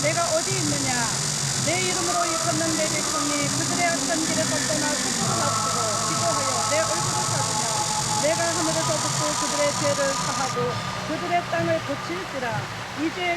내가 어디 있느냐. 내 이름으로 일컫는 내 백성이 그들의 악한 길에서 떠나 스스로 낮추고 기도하여 내 얼굴을 찾으며 내가 하늘에서 듣고 그들의 죄를 사하고 그들의 땅을 고칠지라. 이제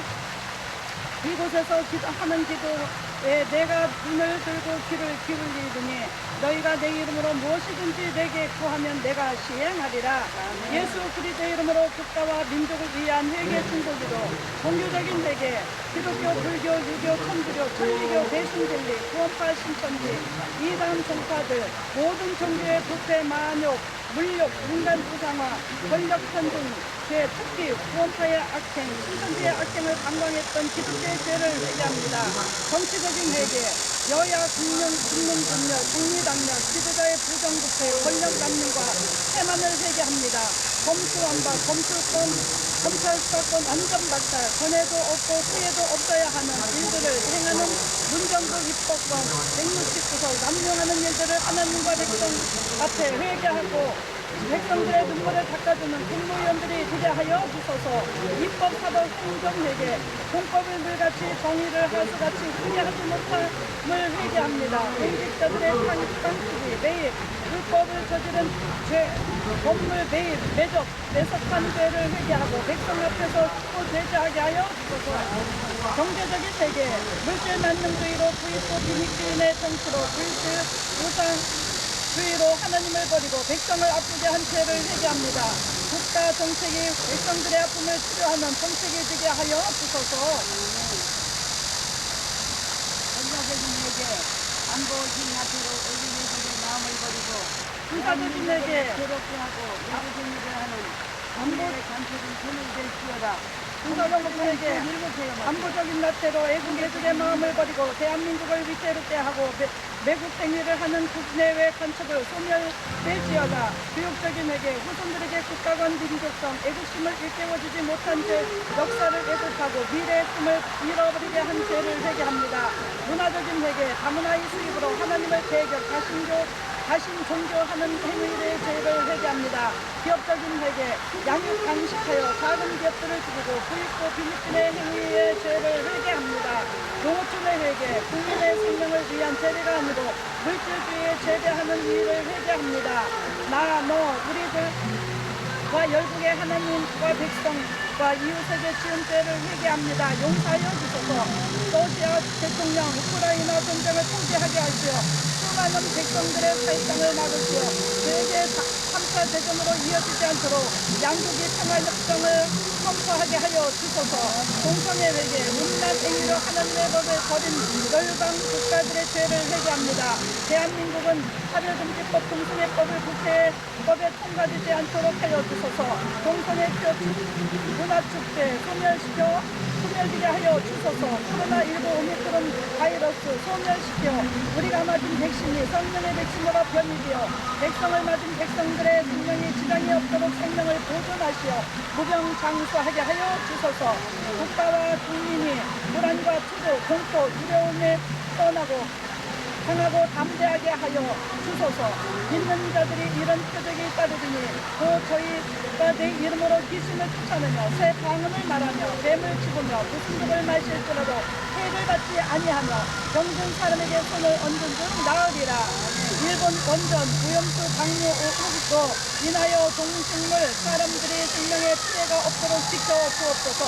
이곳에서 하는 기도에 내가 눈을 들고 귀를 기울이더니 너희가 내 이름으로 무엇이든지 내게 구하면 내가 시행하리라. 예수 그리스도의 이름으로 국가와 민족을 위한 회개 중보기도, 종교적인 회개, 기독교, 불교, 유교, 천주교, 천리교, 대신진리, 구원파 신천지, 이단 종파들, 모든 종교의 부패, 만욕, 물욕, 인간 부상화, 권력 편중, 죄, 특히 구원파의 악행, 신천지의 악행을 강광했던 기독교의 죄를 회개합니다. 정치적인 회개, 여야, 국민분열, 국리당력, 지도자의 부정부패, 권력 남용과 태만을 회개합니다. 검수완박, 검술권, 검찰 수사권 완전 박탈, 전에도 없고 후에도 없어야 하는 일들을 행하는 문정부 입법권, 169석 남용하는 일들을 하나님과 백성 앞에 회개하고 백성들의 눈물을 닦아주는 국무위원들이 되게 하여 주소서. 입법, 사법, 행정회계, 공법을 물같이 정의를 하수같이 회개하지 못함을 회개합니다. 공직자들의 깡투기, 매입, 불법을 저지른 죄, 법물 매입, 매적, 매석한 죄를 회개하고 백성 앞에서 또 제재하게 하여 주소서. 경제적인 회개, 물질 만능주의로 부익부 비익주의의 정치로 불질, 우상, 주의로 하나님을 버리고 백성을 아프게 한 죄를 회개합니다. 국가 정책이 백성들의 아픔을 치료하는 정책이 되게 하여 주소서. 전략적인 회개, 안보신 앞으로 어린이들의 마음을 버리고 군사적인 회개, 괴롭게 하고 외부적인 일을 하는 안보의 간첩은 손을 댈지어다. 군사정부에게 안보적인 나태로 애국애족의 마음을 버리고 대한민국을 위태롭게 하고 매국 행위를 하는 국내외 간첩을 소멸될지어다. 교육적인 회개, 후손들에게 국가관 민족성, 애국심을 일깨워주지 못한 죄, 역사를 왜곡하고 미래의 꿈을 잃어버리게 한 죄를 회개합니다. 문화적인 회개, 다문화의 수입으로 하나님을 배격, 자신 존경하는 행위의 죄를 회개합니다. 기업적인 회개, 양육 강식하여 작은 기업들을 죽이고 부익부 비리꾼의 행위의 죄를 회개합니다. 농어촌의 회개, 국민의 생명을 위한 재배가 아니고 물질주의에 재배하는 일을 회개합니다. 나, 너, 우리들과 열국의 하나님과 백성과 이웃에게 지은 죄를 회개합니다. 용서하여 주소서. 러시아 대통령 우크라이나 전쟁을 포기하게 하시오. 수많은 백성들의 살상을 막으시오. 세계 3차 대전으로 이어지지 않도록 양국이 평화협정을 선포하게 하여 주소서. 공성의 회개, 음란 행위로 하나님의 법을 버린 열방 국가들의 죄를 회개합니다. 대한민국은 차별금지법, 동성애법을 국회법에 통과되지 않도록 하여 주소서. 동성애표 문화축제 소멸되게 하여 주소서. 코로나19 오미크론 바이러스 소멸시켜 우리가 맞은 백신이 성령의 백신으로 변이되어 백성을 맞은 백성들의 생명에 지장이 없도록 생명을 보존하시어 무병장수하게 하여 주소서. 국가와 국민이 불안과 투도, 공포, 두려움에 떠나고 강하고 담대하게 하여 주소서. 믿는 자들이 이런 표적이 따르더니 또 저희가 내 이름으로 귀신을 쫓아내며 새 방언을 말하며 뱀을 치고며 무슨 독을 마실지라도 해를 받지 아니하며 병든 사람에게 손을 얹은 줄 나으리라. 일본 원전, 오염수, 당뇨, 오국도 인하여 동식물 사람들의 생명에 피해가 없도록 지켜주옵소서.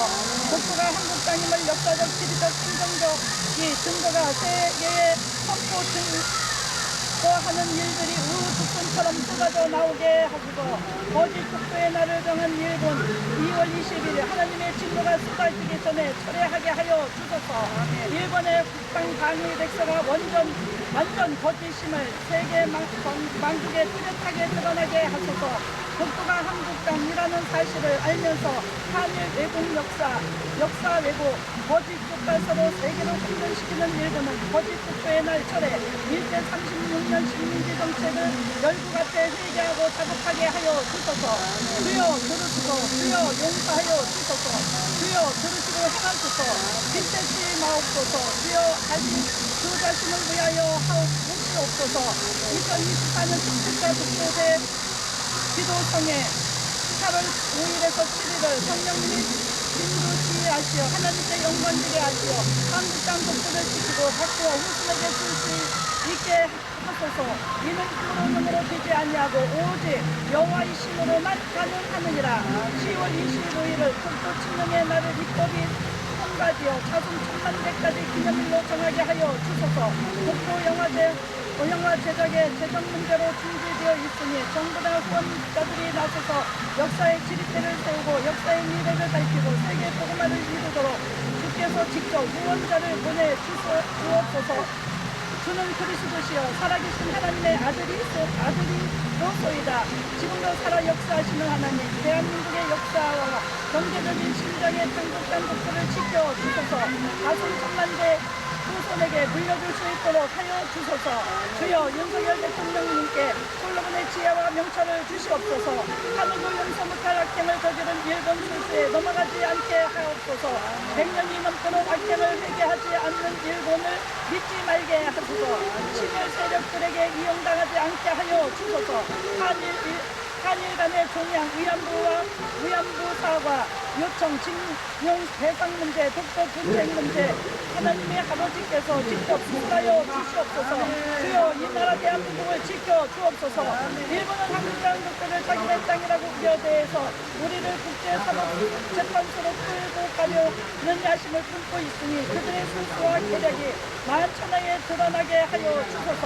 복수가 한국 땅임을 역사적, 지리적, 신정적이 증거가 세계에 선포 하는 일들이 우후죽순처럼 쏟아져 나오게 하시고 거짓 국도의 날을 정한 일본 2월 20일 하나님의 진노가 쏟아지기 전에 철회하게 하여 주소서. 일본의 국방 방위 백서가 완전 거짓임을 세계 망국에 뚜렷하게 드러나게 하소서. 독도가 한국 땅이라는 사실을 알면서 한일 왜곡 역사 왜곡, 거짓 교과서로 세계로 혼돈시키는 일본은 거짓 국도의 날 철회, 일제 36년 식민지 정책을 열국 앞에 회개하고 자복하게 하여 주소서. 주여 들으시고 주여 용서하여 주소서. 주여 들으시고 행하소서. 빚대지 마옵소서. 주여 주 자신을 위하여 하옵소서. 2024년 17차 독도대 기도성에 8월 5일에서 7일을 성령님이 진두지휘하시어 하나님께 영광 드리게 하시어 한국 땅 국토를 지키고 각부와 후손에게 줄 수 있게 하소서. 이는 힘으로 능으로 되지 아니하고 오직 여호와의 신으로만 가능하느니라. 10월 25일을 국토 칙령의 날을 입법이 통과되어 자손 1000만대까지 기념일로 정하게 하여 주소서. 국토 영화 제작에 재정 문제로 중지되어 있으니 정부나 후원자들이 나서서 역사의 지렛대를 세우고 역사의 미래를 밝히고 세계 복음화를 이루도록 주께서 직접 후원자를 보내 주옵소서. 주는 그리스도시여 살아계신 하나님의 아들이로소이다. 지금도 살아 역사하시는 하나님, 대한민국의 역사와 경제적인 심장의 장국장 국토를 지켜 주소서. 자손 1000만대 후손에게 물려줄 수 있도록 하여 주소서. 주여 윤석열 대통령님께 솔로몬의 지혜와 명철을 주시옵소서. 하늘도 용서 못할 악행을 저지른 일본 술수에 넘어가지 않게 하옵소서. 100년이 넘도록 악행을 회개하지 않는 일본을 믿지 말게 하소서. 친일 세력들에게 이용당하지 않게 하여 주소서. 한일 간의 종양 위안부 사과 요청 징용 배상 문제 독도 분쟁 문제 하나님의 아버지께서 직접 수사하여 주시옵소서. 주여 이 나라 대한민국을 지켜 주옵소서. 일본은 한국 땅 독도를 자기네 땅이라고 우려대해서 우리를 국제사법재판소로 끌고 가려는 야심을 품고 있으니 그들의 술수와 계략이 만천하에 드러나게 하여 주소서.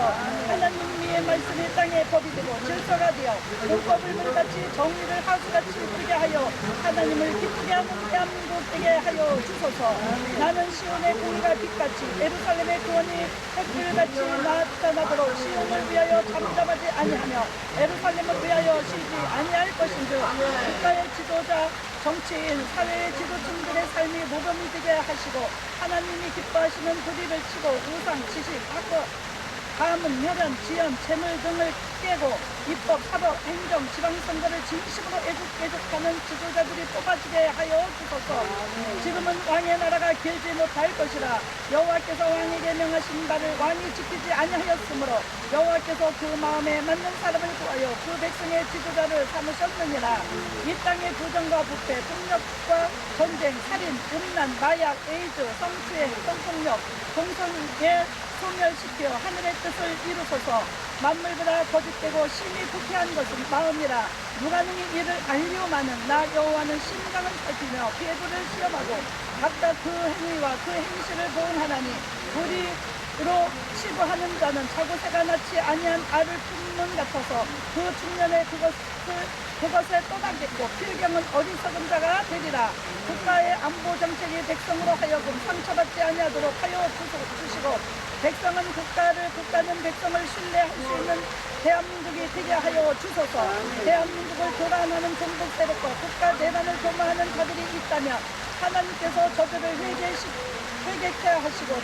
하나님의 말씀이 땅의 법이 되고 질서가 되어 불법을 물같이 정의를 하수같이 이루게 하여 하나님을 기쁘게 하는 대한민국 되게 하여 주소서. 나는 시온의 공의가 빛같이 예루살렘의 구원이 햇불같이 나타나도록 시온을 위하여 잠잠하지 아니하며 예루살렘을 위하여 쉬지 아니할 것인즉 국가의 지도자 정치인 사회의 지도층들의 삶이 모범이 되게 하시고 하나님이 기뻐하시는 불의를 치고 우상 지식 가문, 혈연, 지연, 재물 등을 깨고 입법, 사법, 행정, 지방선거를 진심으로 애국하는 지도자들이 뽑아지게 하여 주소서. 지금은 왕의 나라가 길지 못할 것이라 여호와께서 왕에게 명하신 바를 왕이 지키지 아니하였으므로 여호와께서 그 마음에 맞는 사람을 구하여 그 백성의 지도자를 삼으셨느니라. 이 땅의 부정과 부패, 폭력과 전쟁, 살인, 음란, 마약, 에이즈, 성추행, 성폭력, 동성애 소멸시켜 하늘의 뜻을 이루소서. 만물보다 거짓되고 심히 부패한 것은 마음이라. 누가 능히 이를 알리오마는 나 여호와는 심장을 살피며 궤도를 시험하고 각각 그 행위와 그 행실을 보은 하나니 우리로 치부하는 자는 자고새가 낳지 아니한 알을 품는 같아서 그 중년에 그것에 떠나겠고 필경은 어리석은 자가 되리라. 국가의 안보 정책이 백성으로 하여금 상처받지 아니하도록 하여 주시고 백성은 국가는 백성을 신뢰할 수 있는 대한민국이 되게 하여 주소서. 대한민국을 교란하는 종북 세력과 국가 대란을 도모하는 자들이 있다면 하나님께서 저들을 회개케 하시고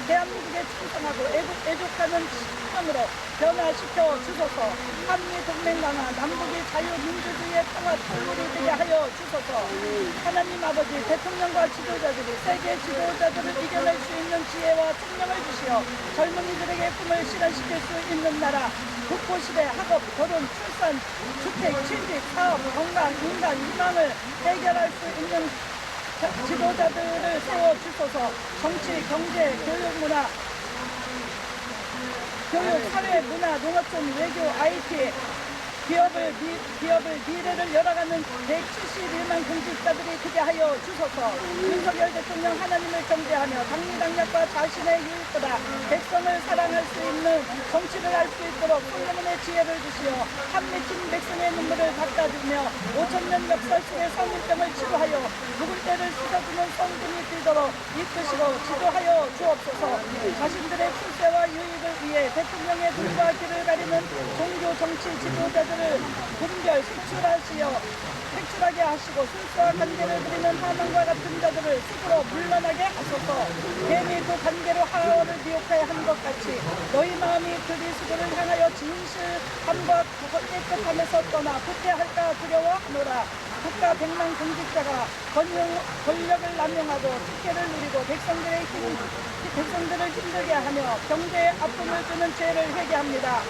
대한민국에 충성하고 애국하는 신령으로 변화시켜 주소서. 한미 동맹 강화, 남북이 자유민주주의의 평화 통일이 되게 하여 주소서. 하나님 아버지, 대통령과 지도자들이 세계 지도자들을 이겨낼 수 있는 지혜와 총명을 주시어 젊은이들에게 꿈을 실현시킬 수 있는 나라, 국보시대, 학업, 결혼, 출산, 주택, 취직, 사업, 건강, 인간, 희망을 해결할 수 있는 지도자들을 세워주소서. 정치, 경제, 교육, 문화, 교육, 사회, 문화, 농업촌, 외교, IT, 기업을 미래를 열어가는 171만 공직자들이 되게 하여 주소서. 윤석열 대통령 하나님을 경배하며 당리당략과 자신의 유익보다 백성을 사랑할 수 있는 정치를 할 수 있도록 솔로몬의 지혜를 주시어 한미친 백성의 눈물을 닦아주며 5000년 역사 속의 성인병을 치료하여 묵은 때를 씻어주는 성분이 되도록 이끄시고 지도하여 주옵소서. 자신들의 출세와 유익을 위해 대통령의 눈과 귀를 가리는 종교 정치 지도자들을 분별 색출하게 하시고 술수와 관계를 부리는 하만과 같은 자들을 쑥으로 물러나게 하소서. 괜히 그 관계로 하와를 미혹하여 한 것 같이 너희 마음이 그리스도를 향하여 진실함과 깨끗함에서 떠나 부패할까 두려워하노라. 국가 백만 공직자가 권력을 남용하고 특혜를 누리고 백성들을 힘들게 하며 경제에 아픔을 주는 죄를 회개합니다.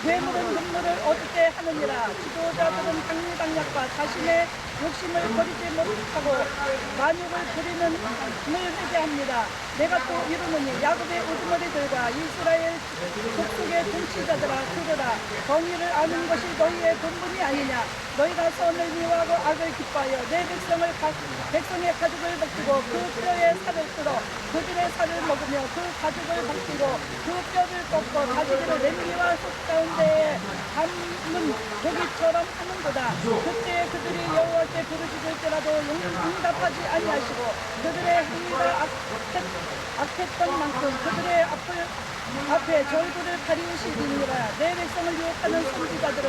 뇌물은 눈물을 얻게 하느니라. 지도자들은 당리당략과 자신의 욕심을 버리지 못하고 만육을 부리는 을 회개합니다. 내가 또 이루느니 야곱의 우두머리들과 이스라엘 족속의 통치자들아 들으라. 정의를 아는 것이 너희의 본분이 아니냐. 너희가 선을 미워하고 악을 기뻐하여 내 백성의 가죽을 벗기고 그 뼈의 살을 뜯어 그들의 살을 먹으며 그 가죽을 벗기고 그 뼈를 꺾고 가지기를 냄비와 속 가운데에 담은 고기처럼 하는도다. 그때 그들이 여호와께 부르짖을지라도 응답하지 아니하시고 그들의 행위가 악했던 만큼 그들의 앞에 절구를 가리우시리니라. 내 백성을 유혹하는 선지자들은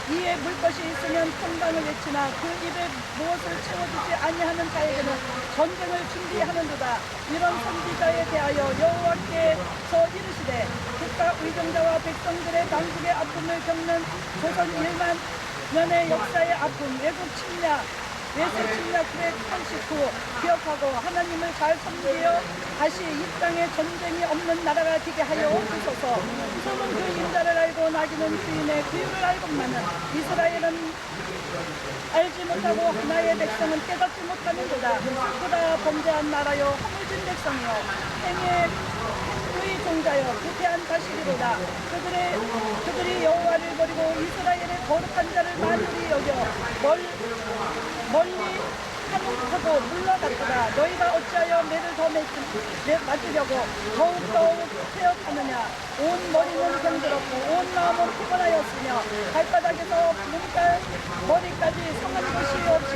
이에 물 것이 있으면 평강을 외치나 그 입에 무엇을 채워주지 아니하는 자에게는 전쟁을 준비하는도다. 이런 선지자에 대하여 여호와께서 이르시되 국가 의정자와 백성들의 난국의 아픔을 겪는 조선 1만 년의 역사의 아픔, 외국 침략, 외세 침략 후의 89 기억하고 하나님을 잘 섬기어 다시 이 땅에 전쟁이 없는 나라가 되게 하여 주소서. 소는 그 인자를 알고 나귀는 주인의 규율을 알고만은 이스라엘은 알지 못하고 하나의 백성은 깨닫지 못하는도다. 슬프다 범죄한 나라여 허물진 백성이여 행의 종자여 부패한 자식이로다. 그들이 여호와를 버리고 이스라엘의 거룩한 자를 만일이 여겨 멀리 하고 물러갔도다. 너희가 어찌하여 매를 더 맞으려고 더욱 태역하느냐. 온 머리는 병들었고 온 마음은 피곤하였으며 발바닥에서 머리까지 성한 것이 없이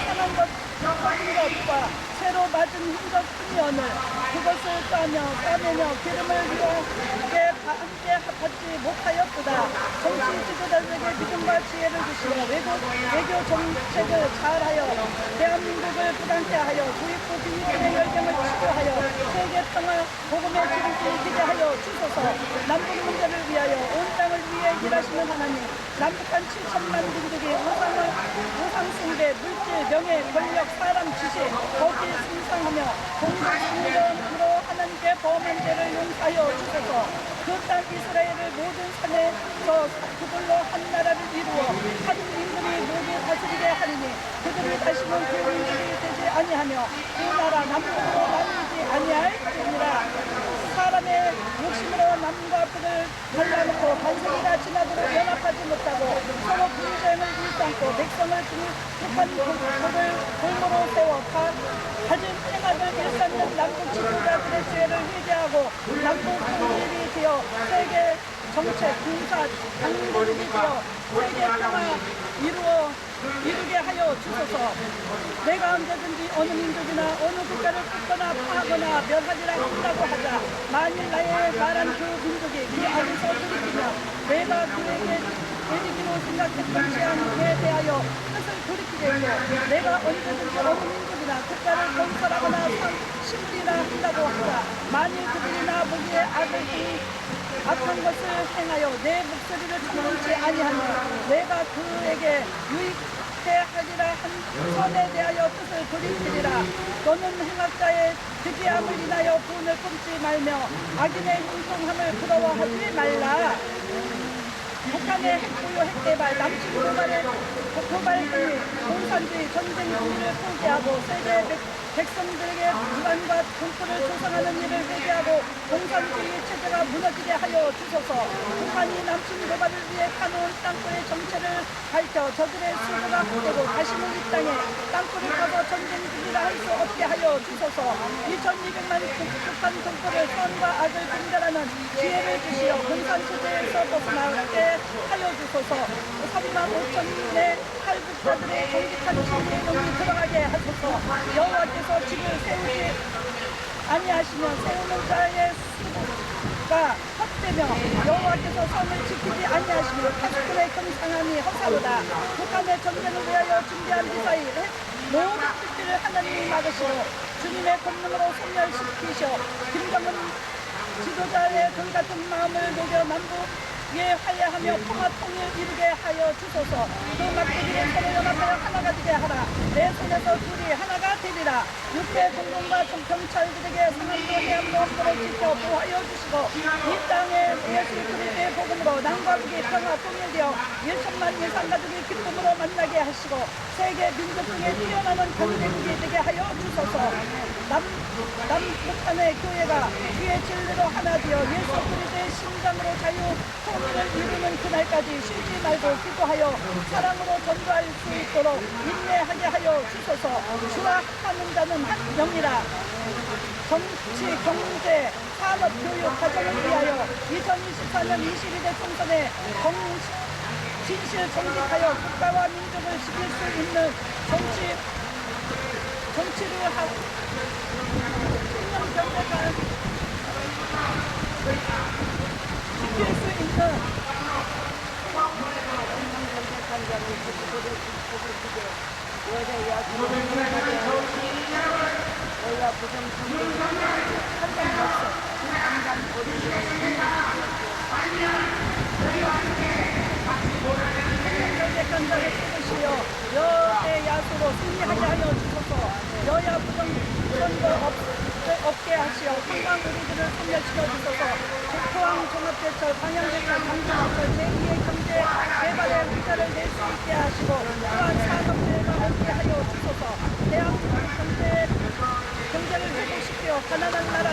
상한 것과 새로 맞은 흰것 뿐이오늘 그것을 싸매며 기름을 위하게 함께 받지 못하였도다. 정치 지도자들에게 믿음과 지혜를 주시며 외교 정책을 잘하여 대한민국을 부강케 하여 주입국 비밀의 열병을 치료하여 세계 평화 복음의 지름길 되게 하여 주소서. 남북 문제를 위하여 온 땅을 위해 일하시는 하나님, 남북한 7천만 민족이 우상 숭배, 물질, 명예, 권력, 사람, 지식, 거기에 승상하며 공동성전으로 하나님께 범한 죄를 용서하여 주소서. 그 땅 이스라엘을 모든 산에서 그걸로 한 나라를 이루어 한 인물이 모두 다스리게 하리니 그들을 다시는 그 민족이 되지 아니하며 그 나라 남북으로 나누지 아니할지니라. 사람의 욕심으로 남과 북을 갈라놓고 반석이나 진압으로 연합하지 못하고 서로 분쟁을 일삼고 백성을 북한 북을 골모로 세워 가진 행악을 일삼는 남북 지도자들의 죄를 회개하고 남북 통일이 되어 세계 정책, 군사, 당국이 되어 세계 평화 이루게 하여 주소서. 내가 언제든지 어느 민족이나 어느 국가를 뜯거나 파하거나 멸하리라 한다고 하자. 만일 나의 말한 그 민족이 그 안에서 돌이키며 내가 그에게 내리기로 생각했던 제안에 대하여 뜻을 돌이키겠고 내가 언제든지 어느 민족이나 국가를 건설하거나 심리나 한다고 하자. 만일 그들이 나 보기에 악한 것을 행하여 내 목소리를 청하지 아니하며 내가 그에게 유익해 하리라 한 선에 대하여 뜻을 돌이키리라. 너는 행악자의 득이함을 인하여 분을 품지 말며 악인의 형통함을 부러워하지 말라. 북한의 핵보유 핵개발, 남측 고발 행위, 공산주의, 전쟁 용기를 포기하고 세계 백성들에게 불안과 공포를 조성하는 일을 회개하고 공산주의 체제가 무너지게 하여 주소서. 북한이 남측 고발을 위해 파놓은 땅굴의 정체를 밝혀 저들의 수고가 헛되고 다시는 이 땅에 땅굴을 파고 전쟁 중이라 할 수 없게 하여 주소서. 2200만 북한 동포를 선과 악을 분별하는 지혜를 주시어 공산체제에서 벗어나게 하여 주소서. 3만 5천의 탈북자들의 정직한 진리의 용이 들어가게 하소서. 여호와께서 집을 세우지 아니하시며 세우는 자의 수고가 헛되며 여호와께서 선을 지키지 아니하시며 파수꾼의 경상함이 허사로다. 북한의 전쟁을 위하여 준비한 미사일 모든 뜻들을 하나님이 막으시고 주님의 권능으로 소멸시키셔 김정은 지도자의 돌같은 마음을 녹여 남북에 화해하며 평화 통일 이루게 하여 주소서. 그 막대기를 서로 연합하여 하나가 하나가 되게 하라. 내 손에서 둘이 하나가 되리라. 육대 공공과 경찰들에게 상암도 해안도 함부로 지켜 보호하여 주시고 이 땅에 예수 그리스도의 복음으로 남과 북이 평화 통일되어 1천만 예산 가족이 기쁨으로 만나게 하시고 세계 민족 중에 뛰어나는 경제국이 되게 하여 주소서. 남북한의 교회가 주의 진리로 하나 되어 예수 그리스도의 심장으로 자유 통일을 이루는 그날까지 쉬지 말고 기도하여 사랑으로 전도할 수 있도록 인내하게 하여 주소서. 주와 하는 자는 한 영이라. 정치, 경제, 산업, 교육, 가정을 위하여 2024년 22대 총선에 진실 정직하여 국가와 민족을 지킬 수 있는 정치를 하고 신념 경제가 지킬 수 있는 경제관자를 쓰시어 여대 야수로 승리하게 하여 주소서. 여야 부정선거 없게 하시어 한강 우리들을 소멸시켜 주소서. 포항 종합제철, 방향제철, 강조제철 제2의 경제 개발의 흑자를 낼 수 있게 하시고 또한 산업재해가 없게 하여 주소서. 대한민국 경제를 회복시켜 가난한 나라,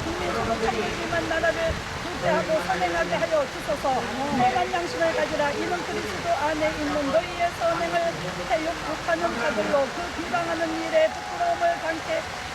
국민 소득 천국이만 나라를 구제하고 선행하게 하여 주소서. 선한 양심을 가지라. 이는 그리스도 안에 있는 너희의 선행을 욕하는 자들로 그 비방하는 일에 부끄러움을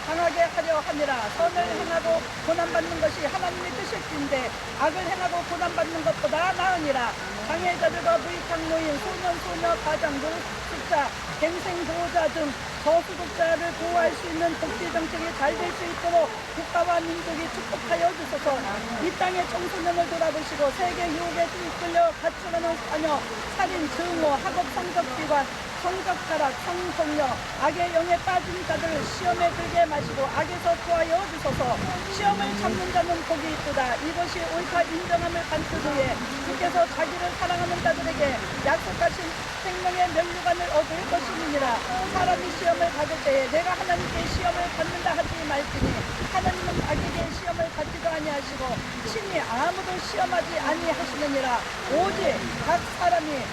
당하게 하려 함이라. 선을 행하고 고난받는 것이 하나님의 뜻일진데 악을 행하고 고난받는 것보다 나으니라. 장애자들과 무익한 노인, 소년, 소녀, 가장, 노숙자, 갱생 보호자 등 저소득자를 보호할 수 있는 복지 정책이 잘 될 수 있도록 국가와 민족이 축복하여 주소서. 이 땅의 청소년을 돌아보시고 세계 유혹에 이끌려 갇혀가는 자녀, 살인, 증오, 학업 성적 비관, 성적 타락, 성폭력, 악의 영에 빠진 자들을 시험에 들게 마시고 악에서 구하여 주소서. 시험을 참는 자는 복이 있도다. 이것이 옳다 인정함을 받기 위해 주께서 자기를 사랑하는 자들에게 약속하신 생명의 면류관을 얻을 것임이니라. 사람이 시험을 받을 때에 내가 하나님께 시험을 받는다 하지 말지니 하나님은 자기에게 시험을 받지도 아니하시고 친히 아무도 시험하지 아니하시느니라. 오직 각 사람이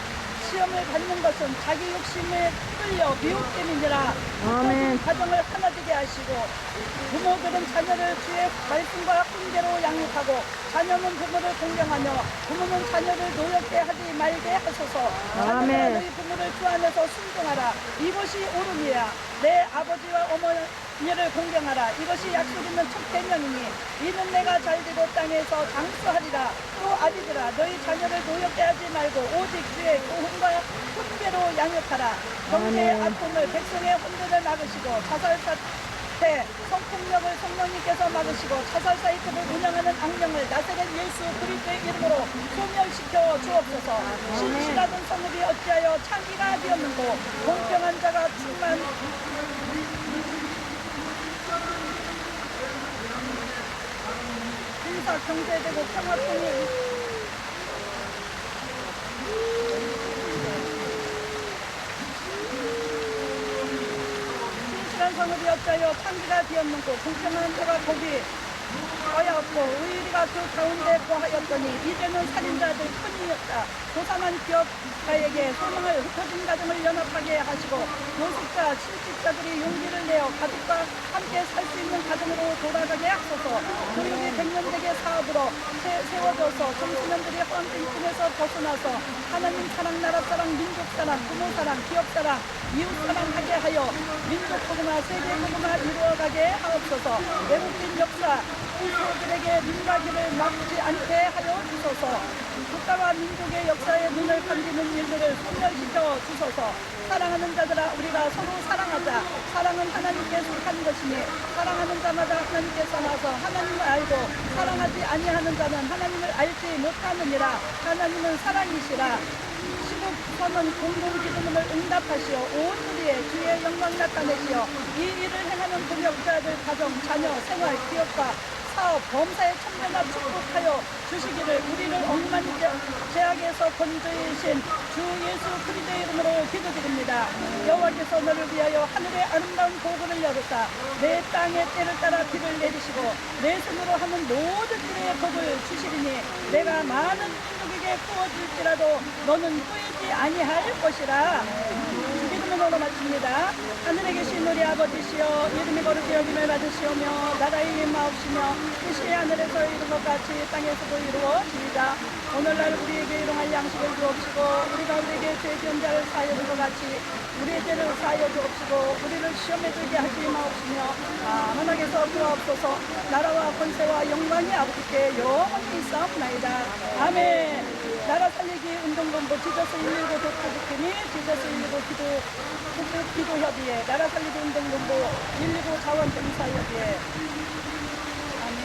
시험을 받는 것은 자기 욕심에 끌려 미혹됨이니라. 아멘. 가정을 하나 되게 하시고 부모들은 자녀를 주의 말씀과 훈계로 양육하고 자녀는 부모를 공경하며 부모는 자녀를 노엽게 하지 말게 하소서. 자녀들아 너희 부모를 주 안에서 순종하라. 이것이 옳음이야. 내 아버지와 어머니를 공경하라. 이것이 약속 있는 첫 계명이니 이는 내가 잘되고 땅에서 장수하리라. 또 아비들아 너희 자녀를 노엽게 하지 말고 오직 주의 교훈과 훈계로 양육하라. 경제의 아픔을 백성의 혼돈을 막으시고 자살사태 성폭력을 성령님께서 막으시고 자살사이트를 운영하는 악령을 나사렛 예수 그리스도의 이름으로 소멸시켜 주옵소서. 신실하던 성읍이 어찌하여 창기가 되었는고 공평한 자가 인사 경제되고 평화통일 신실한 성읍이 어찌하여 창기가 되었는고 공평한 자가 복이 하였고 의리가 그 가운데 거하였더니 이제는 살인자들 편이었다. 도산한 기업가에게 소망을 흩어진 가정을 연합하게 하시고 노숙자 친직자들이 용기를 내어 가족과 함께 살 수 있는 가정으로 돌아가게 하소서. 교육이 백년대계 사업으로 세워져서 청소년들이 허황된 꿈에서 벗어나서 하나님 사랑, 나라 사랑, 민족 사랑, 부모 사랑, 기업 사랑, 이웃 사랑하게 하여 민족 복음화, 세계 복음화 이루어가게 하옵소서. 외국인 역사 후손들에게 민가기를 막지 않게 하여 주소서. 국가와 민족의 역사에 눈을 감기는 일들을 소멸시켜 주소서. 사랑하는 자들아 우리가 서로 사랑하자. 사랑은 하나님께 속한 것이니 사랑하는 자마다 하나님께서 나서 하나님을 알고 사랑하지 아니하는 자는 하나님을 알지 못하느니라. 하나님은 사랑이시라. 시국선언 공동기도문을 응답하시어 온 우리의 주의 영광 나타내시어 이 일을 행하는 동역자들 가정, 자녀, 생활, 기업과 사업, 범사에 천명과 축복하여 주시기를 우리를 억만 제약에서 건져주신 주 예수 그리스도의 이름으로 기도드립니다. 여호와께서 너를 위하여 하늘의 아름다운 보고를 열었다. 내 땅의 때를 따라 비를 내리시고 내 손으로 하는 모든 일의 복을 주시리니 내가 많은 민족에게 구워줄지라도 너는 꾸이지 아니할 것이라. 믿음으로 마칩니다. 하늘에 계신 우리 아버지시여 이름이 거룩히 여김을 받으시오며 나라의 임하옵시며 뜻이 하늘에서 이룬 것 같이 땅에서도 이루어지이다. 오늘날 우리에게 일용할 양식을 주옵시고 우리가 우리에게 죄 지은 자를 사하여 준 것 같이 우리의 죄를 사하여 주옵시고 우리를 시험에 들게 하지 마옵시며 하나님께서 주옵소서. 나라와 권세와 영광이 아버지께 영원히 있사옵나이다. 아멘. 나라 살리기 운동본부 지저스 119 대표부팀이 지저스 119 기도협의회 나라 살리기 운동본부 119 자원봉사협의회 아멘.